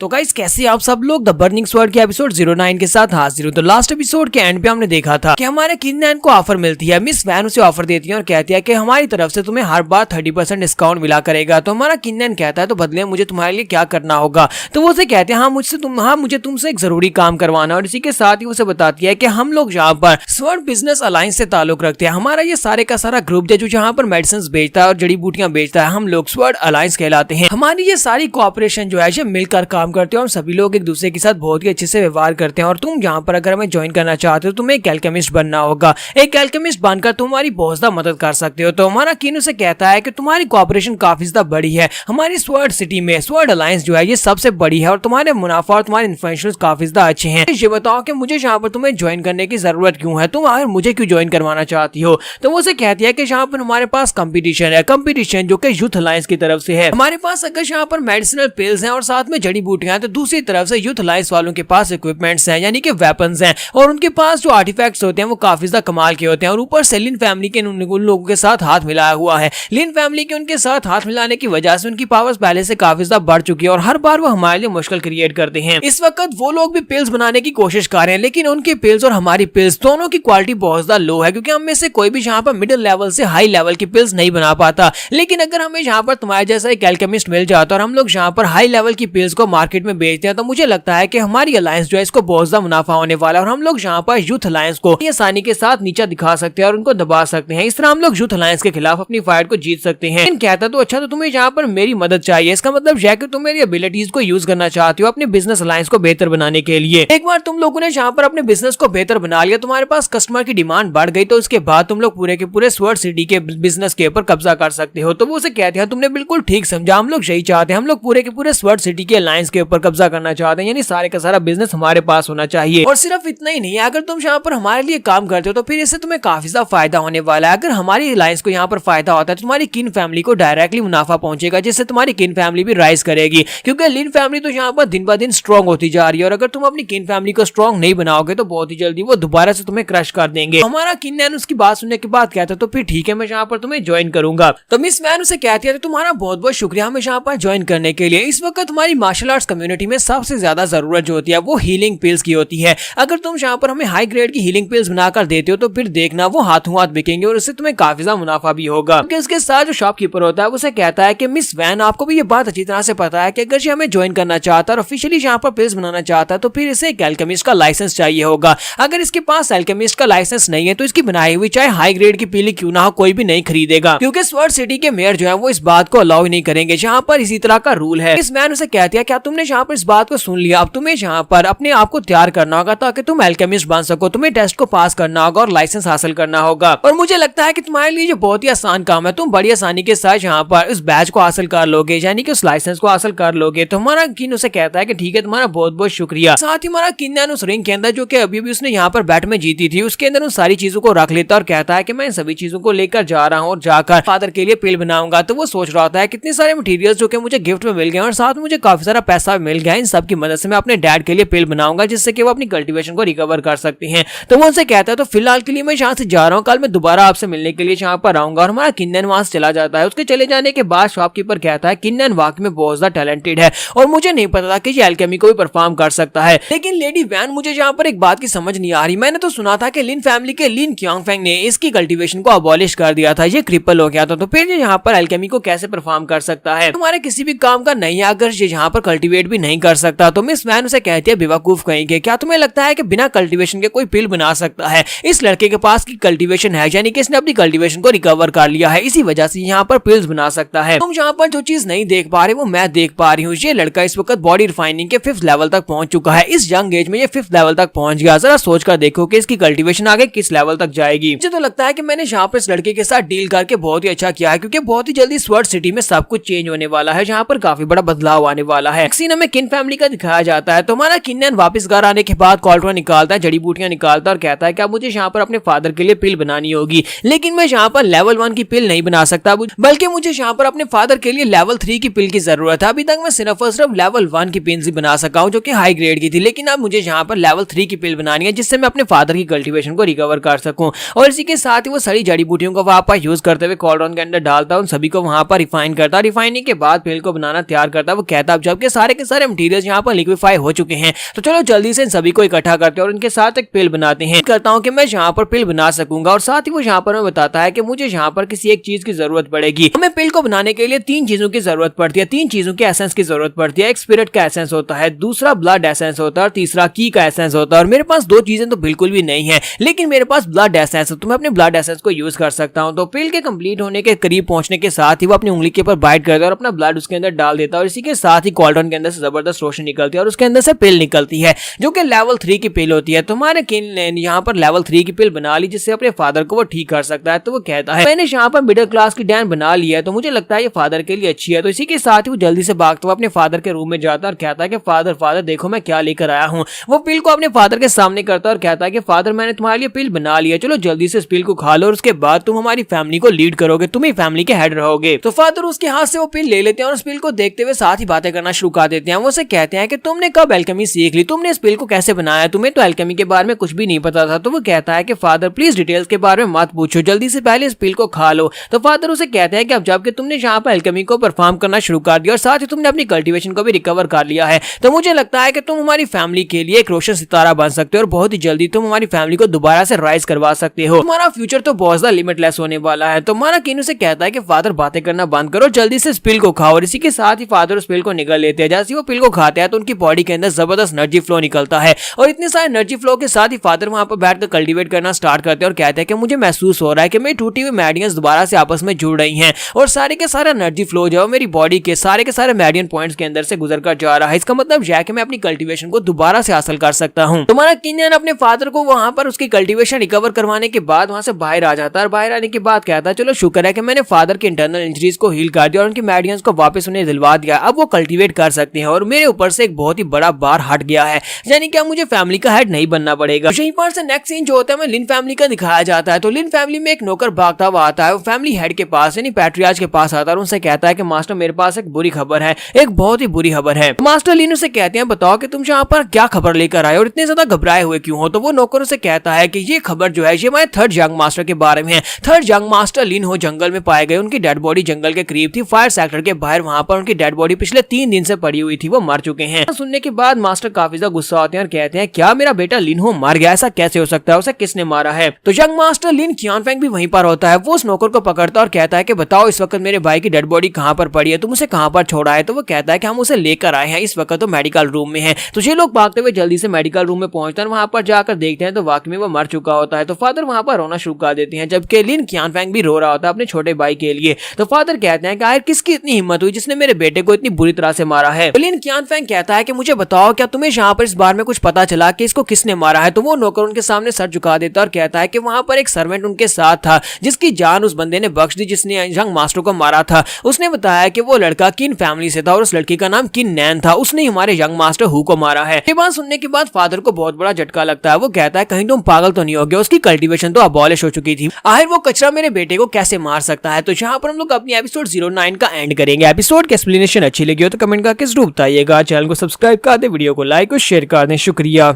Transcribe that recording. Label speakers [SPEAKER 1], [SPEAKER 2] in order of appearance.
[SPEAKER 1] तो गाइस कैसे आप सब लोग द बर्निंग स्वॉर्ड के एपिसोड 09 के साथ हाजिर हूं। तो लास्ट एपिसोड के एंड पे हमने देखा था कि हमारे किन को ऑफर मिलती है। मिस वैन उसे ऑफर देती है और कहती है कि हमारी तरफ से तुम्हें हर बार 30% डिस्काउंट मिला करेगा। तो हमारा किन कहता है तो बदले में मुझे तुम्हारे लिए क्या करना होगा। तो वो उसे कहते हैं हाँ मुझे तुमसे एक जरूरी काम करवाना। और इसी के साथ ही उसे बताती है कि हम लोग यहाँ पर स्वॉर्ड बिजनेस अलायंस से ताल्लुक रखते हैं। हमारा ये सारे का सारा ग्रुप जो यहाँ पर मेडिसिन बेचता है और जड़ी बूटियां बेचता है, हम लोग स्वॉर्ड अलायंस कहलाते हैं। हमारी ये सारी कोऑपरेशन जो है ये मिलकर काम करते हैं और सभी लोग एक दूसरे के साथ बहुत ही अच्छे से व्यवहार करते हैं। और तुम यहाँ पर अगर हमें ज्वाइन करना चाहते हो तो तुम्हें एक एल्केमिस्ट बनना होगा। एक एल्केमिस्ट बनकर तुम हमारी बहुत ज्यादा मदद कर सकते हो। तो हमारा किन उसे कहता है कि तुम्हारी कोऑपरेशन काफी ज्यादा बड़ी है। हमारी स्वॉर्ड सिटी में स्वॉर्ड अलायंस जो है ये सबसे बड़ी है और तुम्हारे मुनाफा और तुम्हारे इन्फ्लुएंस काफी ज्यादा अच्छे हैं। ये बताओ कि मुझे यहाँ पर तुम्हें ज्वाइन करने की जरूरत क्यों है, तुम आखिर मुझे क्यों ज्वाइन करवाना चाहती हो। तो वो उसे कहती है कि यहाँ पर हमारे पास कंपटीशन है, कंपटीशन जो कि यूथ अलायंस की तरफ से है। हमारे पास अगर यहाँ पर मेडिसिनल पिल्स हैं और साथ में जड़ी बूटियां हैं, तो दूसरी तरफ से यूथ अलायंस वालों के पास इक्विपमेंट्स हैं यानी कि वेपन्स हैं और उनके पास जो आर्टिफैक्ट्स होते हैं वो काफी ज्यादा कमाल के होते हैं। और ऊपर से लिन फैमिली के उन लोगों के साथ हाथ मिलाया हुआ है। लिन फैमिली के उनके साथ हाथ मिलाने की वजह से उनकी पावर्स पहले से काफी ज्यादा बढ़ चुकी है और हर बार वो हमारे लिए मुश्किल क्रिएट करते हैं। इस वक्त वो लोग भी पिल्स बनाने की कोशिश कर रहे हैं, लेकिन उनके पिल्स और हमारी पिल्स दोनों की क्वालिटी बहुत ज्यादा लो है, क्योंकि हम में से कोई भी यहाँ पर मिडिल लेवल से हाई लेवल की पिल्स नहीं बना पाता। लेकिन अगर हमें यहाँ पर तुम्हारे जैसा एक एल्केमिस्ट मिल जाता और हम लोग यहाँ पर हाई लेवल की पिल्स को मार्केट में बेचते हैं, तो मुझे लगता है कि हमारी अलायंस जो है इसको बहुत ज्यादा मुनाफा होने वाला है और हम लोग यहाँ पर यूथ अलायंस को आसानी के साथ नीचा दिखा सकते हैं और उनको दबा सकते हैं। इस तरह हम लोग यूथ अलायंस के खिलाफ अपनी फाइट को जीत सकते हैं। कहता तो अच्छा, तो तुम्हें यहाँ पर मेरी मदद चाहिए, इसका मतलब यह कि तुम मेरी एबिलिटीज को यूज करना चाहते हो अपने बिजनेस अलायंस को बेहतर बनाने के लिए। एक बार तुम लोगों ने यहाँ पर अपने बिजनेस को बेहतर बना लिया, तुम्हारे पास कस्टमर की डिमांड बढ़ गई, तो उसके बाद तुम लोग पूरे के पूरे स्वॉर्ड सिटी के बिजनेस के ऊपर कब्जा कर सकते हो। तो वो उसे कहते हैं तुमने बिल्कुल ठीक समझा, हम लोग यही चाहते हैं, हम लोग पूरे के पूरे स्वॉर्ड सिटी के अलायंस के ऊपर कब्जा करना चाहते हैं, यानी सारे का सारा बिजनेस हमारे पास होना चाहिए। और सिर्फ इतना ही नहीं, अगर तुम यहाँ पर हमारे लिए काम करते हो तो फिर इससे तुम्हें काफी ज्यादा फायदा होने वाला है। अगर हमारी अलायंस को यहाँ पर फायदा होता है तो तुम्हारी किन फैमिली को डायरेक्टली मुनाफा पहुंचेगा, जिससे तुम्हारी किन फैमिली भी राइज करेगी, क्योंकि लिन फैमिली तो यहाँ पर दिन ब दिन स्ट्रॉन्ग होती जा रही है और अगर तुम अपनी किन फैमिली को स्ट्रॉन्ग नहीं बनाओगे तो बहुत ही जल्दी वो दोबारा से तुम्हें क्रश कर देंगे। हमारा किन मैन उसकी बात सुनने के बाद कहता तो फिर ठीक है, मैं यहाँ पर तुम्हें ज्वाइन करूंगा। तो मिस मैन उसे कहती है तुम्हारा बहुत बहुत शुक्रिया हमें यहाँ पर ज्वाइन करने के लिए। इस वक्त हमारी मार्शल आर्ट्स कम्युनिटी में सबसे ज्यादा जरूरत जो होती है वो हीलिंग पिल्स की होती है। अगर तुम यहाँ पर हमें हाई ग्रेड की हीलिंग पिल्स बनाकर देते हो तो फिर देखना वो हाथों हाथ बिकेंगे और उससे तुम्हें काफी ज्यादा मुनाफा भी होगा। इसके साथ जो शॉपकीपर होता है उसे कहता है कि मिस वैन आपको भी ये बात अच्छी तरह से पता है कि अगर ये हमें ज्वाइन करना चाहता है और ऑफिशियली यहाँ पर पिल्स बनाना चाहता है तो फिर इसे एक एल्केमिस्ट का लाइसेंस चाहिए होगा। अगर इसके पास एल्केमिस्ट का लाइसेंस नहीं है तो इसकी बनाई हुई चाहे हाई ग्रेड की पीली क्यों ना हो कोई भी नहीं खरीदेगा, क्योंकि स्वॉर्ड सिटी के मेयर जो है वो इस बात को अलाउ नहीं करेंगे। यहाँ पर इसी तरह का रूल है। इस मैन उसे कहती है क्या तुमने यहाँ पर इस बात को सुन लिया, अब तुम्हें यहाँ पर अपने आप को तैयार करना होगा ताकि तुम एल्केमिस्ट बन सको, तुम्हें टेस्ट को पास करना होगा और लाइसेंस हासिल करना होगा। और मुझे लगता है कि तुम्हारे लिए ये बहुत ही आसान काम है, तुम बड़ी आसानी के साथ यहाँ पर उस बैच को हासिल कर लोगे यानी कि उस लाइसेंस को हासिल कर लोगे। तो हमारा किन उसे कहता है कि ठीक है, तुम्हारा बहुत बहुत शुक्रिया। साथ ही हमारा किन उस रिंग के अंदर जो कि अभी भी उसने यहाँ पर बैट में जीती थी उसके अंदर उन सारी चीजों को रख लेता और कहता है कि मैं इन सभी चीजों को लेकर जा रहा हूँ और जाकर फादर के लिए पिल बनाऊंगा। तो वो सोच रहा होता है कितने सारे मटेरियल्स जो कि मुझे गिफ्ट में मिल गए और साथ मुझे काफी सारा पैसा मिल गया, इन सब की मदद से मैं अपने डैड के लिए पिल बनाऊंगा जिससे कि वो अपनी कल्टीवेशन को रिकवर कर सकते हैं। तो वो उनसे कहता है तो फिलहाल के लिए मैं यहाँ से जा रहा हूँ, कल मैं दोबारा आपसे मिलने के लिए यहाँ पर आऊंगा। और हमारा किन्नन वहां से चला जाता है। उसके चले जाने के बाद शॉपकीपर कहता है किन्नन वाकई में बहुत ज्यादा टैलेंटेड है और मुझे नहीं पता था कि ये एल्केमी को भी परफॉर्म कर सकता है। लेकिन लेडी वैन मुझे यहाँ पर एक बात की समझ नहीं आ रही, मैंने तो सुना था कि लिन फैमिली के लिन क्यांगफेंग ने इसकी कल्टीवेशन को अबॉलिश कर दिया था, ये क्रिपल हो गया था, तो फिर यहाँ पर एल्केमी को कैसे परफॉर्म कर सकता है, तुम्हारे किसी भी काम का नहीं है अगर ये यहाँ पर कल्टीवेट भी नहीं कर सकता। तो मिस वैन उसे कहती है बेवकूफ कहेंगे, क्या तुम्हें लगता है कि बिना कल्टीवेशन के कोई पिल बना सकता है? इस लड़के के पास की कल्टीवेशन है यानी कि इसने अपनी कल्टीवेशन को रिकवर कर लिया है, इसी वजह से यहाँ पर पिल्स बना सकता है। तुम यहाँ पर जो चीज नहीं देख पा रहे वो मैं देख पा रही हूँ। ये लड़का इस वक्त बॉडी रिफाइनिंग के 5th लेवल तक पहुंच चुका है। इस यंग एज में ये 5th लेवल तक पहुंच गया। जरा सोच कर देखो कि इसकी कल्टीवेशन आगे किस लेवल तक जाएगी। मुझे तो लगता है कि मैंने यहाँ पर इस लड़के के साथ डील करके बहुत ही अच्छा किया है, क्योंकि बहुत ही जल्दी स्वॉर्ड सिटी में सब कुछ चेंज होने वाला है, जहाँ पर काफी बड़ा बदलाव आने वाला है। सीन हमें किन फैमिली का दिखाया जाता है। तो हमारा किन्नन वापस घर आने के बाद कॉल्ट्रॉन निकालता है, जड़ी बूटियां निकालता है और कहता है कि मुझे यहाँ पर अपने फादर के लिए पिल बनानी होगी, लेकिन मैं यहाँ पर लेवल 1 की पिल नहीं बना सकता, बल्कि मुझे यहाँ पर अपने फादर के लिए लेवल 3 की पिल की जरूरत है। अभी तक मैं सिर्फ और सिर्फ लेवल 1 की पिल्स ही बना सका हूँ जो कि हाई ग्रेड की थी, लेकिन अब मुझे यहाँ पर लेवल 3 की पिल बनानी है जिससे मैं अपने फादर की कल्टीवेशन को रिकवर कर सकूं। और इसी के साथ ही वो सारी जड़ी बूटियों को वहां पर यूज करते हुए कॉल्ड्रॉन के अंदर डालता, उन सभी को वहां पर रिफाइन करता, रिफाइनिंग के बाद पिल को बनाना तैयार करता। वो कहता अब जबकि सारे के सारे मटेरियल्स यहाँ पर लिक्विफाई हो चुके हैं। तो चलो जल्दी से इन सभी को इकट्ठा करते हैं और इनके साथ एक पिल बनाते हैं। करता हूँ कि मैं यहाँ पर पिल बना सकूंगा और साथ ही वो यहाँ पर हमें बताता है कि मुझे यहाँ पर किसी एक चीज की जरूरत पड़ेगी। हमें पिल को बनाने के लिए 3 चीजों की जरूरत पड़ती है, 3 चीजों के एसेंस की जरूरत पड़ती है। एक स्पिरिट का एसेंस होता है, दूसरा ब्लड एसेंस होता है और तीसरा की का एसेंस होता है। और मेरे पास 2 चीजें तो बिल्कुल भी नहीं है, लेकिन मेरे पास ब्लड एसेंस है तो मैं अपने ब्लड एसेंस को यूज कर सकता हूँ। तो पिल के कंप्लीट होने के करीब पहुंचने के साथ ही वो अपनी उंगली के ऊपर बाइट करता है और अपना ब्लड उसके अंदर डाल देता है और इसी के साथ ही कॉल्ड्रॉन के अंदर से जबरदस्त रोशनी निकलती है और उसके अंदर से पिल निकलती है जो कि लेवल 3 की पिल होती है। तो हमारे किन ने यहाँ पर लेवल 3 की पिल बना ली जिससे अपने फादर को वो ठीक कर सकता है। तो वो कहता है मैंने यहाँ पर मिडिल क्लास की डैन बना लिया है तो मुझे लगता है ये फादर के लिए अच्छी है। तो इसी के साथ ही वो जल्दी से भागता हुआ अपने फादर के रूम में जाता है और कहता है कि फादर देखो मैं क्या लेकर आया हूँ। वो पिल को अपने फादर के सामने करता है और कहता है कि फादर मैंने तुम्हारे लिए पिल बना लिया, चलो जल्दी से इस पिल को खा लो और उसके बाद तुम हमारी फैमिली को लीड करोगे, तुम ही फैमिली के हेड रहोगे। तो फादर उसके हाथ से वो पिल ले लेते हैं और उस पिल को देखते हुए साथ ही बातें करना शुरू कर देते हैं। वो उसे कहते हैं कि तुमने कब एल्केमी सीख ली, तुमने इस पिल को कैसे बनाया, तुम्हें तो एल्केमी के बारे में कुछ भी नहीं पता था। तो वो कहता है कि फादर प्लीज डिटेल्स के बारे में मत पूछो, जल्दी से पहले इस पिल को खा लो। तो फादर उसे कहते हैं कि अब जबकि तुमने यहाँ पर एल्केमी को परफॉर्म करना शुरू कर दिया और साथ ही तुमने अपनी कल्टीवेशन को भी रिकवर कर लिया है तो मुझे लगता है कि तुम हमारी फैमिली के लिए एक रोशन सितारा बन सकते हो और बहुत ही जल्दी तुम हमारी फैमिली को दोबारा से राइज करवा सकते हो। तुम्हारा फ्यूचर तो बहुत ज्यादा लिमिटलेस होने वाला है। तो माना किनू से कहता है कि फादर बातें करना बंद करो, जल्दी से इस पिल को खाओ और इसी के साथ ही फादर उस पिल को निगल लेते हैं। जैसे वो पिल को खाते हैं तो उनकी बॉडी के अंदर जबरदस्त एनर्जी फ्लो निकलता है और इतने सारे एनर्जी फ्लो के साथ ही फादर वहां पर बैठकर कल्टीवेट करना स्टार्ट करते हैं और कहते हैं कि मुझे महसूस हो रहा है कि मेरी टूटी हुई मेडियंस दोबारा से आपस में जुड़ रही हैं और सारे के सारे एनर्जी फ्लो जो मेरी बॉडी के सारे मेडियन पॉइंट्स के अंदर से गुजर कर जा रहा है। इसका मतलब यह है कि मैं अपनी कल्टीवेशन को दोबारा से हासिल कर सकता हूं। तुम्हारा किन्यान अपने फादर को वहां पर उसकी कल्टीवेशन रिकवर करवाने के बाद वहां से बाहर आ जाता है और बाहर आने के बाद कहता है चलो शुक्र है कि मैंने फादर के इंटरनल इंजरीज को हील कर दिया और उनकी मेडियंस को वापस उन्हें दिलवा दिया, अब वो कल्टीवेट कर सकते हैं और मेरे ऊपर से एक बहुत ही बड़ा बार हट गया है, यानी कि मुझे फैमिली का हेड नहीं बनना पड़ेगा। यहीं पर से नेक्स्ट सीन जो होता है लिन फैमिली का दिखाया जाता है। तो लिन फैमिली में एक नौकर भागता हुआ आता है, वो फैमिली हेड के पास यानी पैट्रियार्च के पास आता है और उनसे कहता है कि मास्टर मेरे पास एक बुरी खबर है, एक बहुत ही बुरी खबर है। मास्टर लिन उसे कहते हैं बताओ कि तुम यहाँ पर क्या खबर लेकर आए और इतने ज्यादा घबराए हुए क्यों हो। तो वो नौकर उसे कहता है कि ये खबर जो है ये हमारे 3rd यंग मास्टर के बारे में है। 3rd यंग मास्टर लिन हो जंगल में पाए गए, उनकी डेड बॉडी जंगल के करीब थी, फायर सेक्टर के बाहर वहां पर उनकी डेड बॉडी पिछले 3 दिन से पड़ी हुई थी, वो मर चुके हैं। सुनने के बाद मास्टर काफी ज्यादा गुस्सा होते हैं और कहते हैं क्या मेरा बेटा लिन हो मर गया, ऐसा कैसे हो सकता है, उसे किसने मारा है। तो यंग मास्टर लिन क्यानफेंग भी वहीं पर होता है, वो उस नौकर को पकड़ता और कहता है कि बताओ इस वक्त मेरे भाई की डेड बॉडी कहां पर पड़ी है, तुम उसे कहां पर छोड़ा है। तो वो कहता है कि हम उसे लेकर आए हैं, इस वक्त तो मेडिकल रूम में है। तो ये लोग भागते हुए जल्दी से मेडिकल रूम में पहुंचते हैं, वहां पर जाकर देखते हैं तो वाकई में वो मर चुका होता है। तो फादर वहां पर रोना शुरू कर देते हैं जबकि लिन क्यानफेंग भी रो रहा होता है अपने छोटे भाई के लिए। तो फादर कहते हैं कि आखिर किसकी इतनी हिम्मत हुई जिसने मेरे बेटे को इतनी बुरी तरह से मारा है। तो लिन क्यानफेंग कहता है कि मुझे बताओ क्या तुम्हें यहाँ पर इस बार में कुछ पता चला कि इसको किसने मारा है। तो वो नौकर उनके सामने सर झुका देता और कहता है कि वहां पर एक सर्वेंट उनके साथ था जिसकी जान उस बंदे ने बख्श दी जिसने यंग मास्टर को मारा था। उसने बताया कि वो लड़का किन फैमिली से था और उस लड़की का नाम किन नैन था, उसने हमारे यंग मास्टर हु को मारा है। ये बात सुनने के बाद फादर को बहुत बड़ा झटका लगता है, वो कहता है कहीं तुम पागल तो नहीं हो गए, उसकी कल्टीवेशन तो अबॉलिश हो चुकी थी, आखिर वो कचरा मेरे बेटे को कैसे मार सकता है। तो यहाँ पर हम लोग अपनी एपिसोड 09 का एंड करेंगे। एपिसोड की एक्सप्लेनेशन अच्छी लगी हो तो कमेंट करके जरूर बताइएगा, चैनल को सब्सक्राइब कर दे, वीडियो को लाइक और शेयर कर दें। शुक्रिया।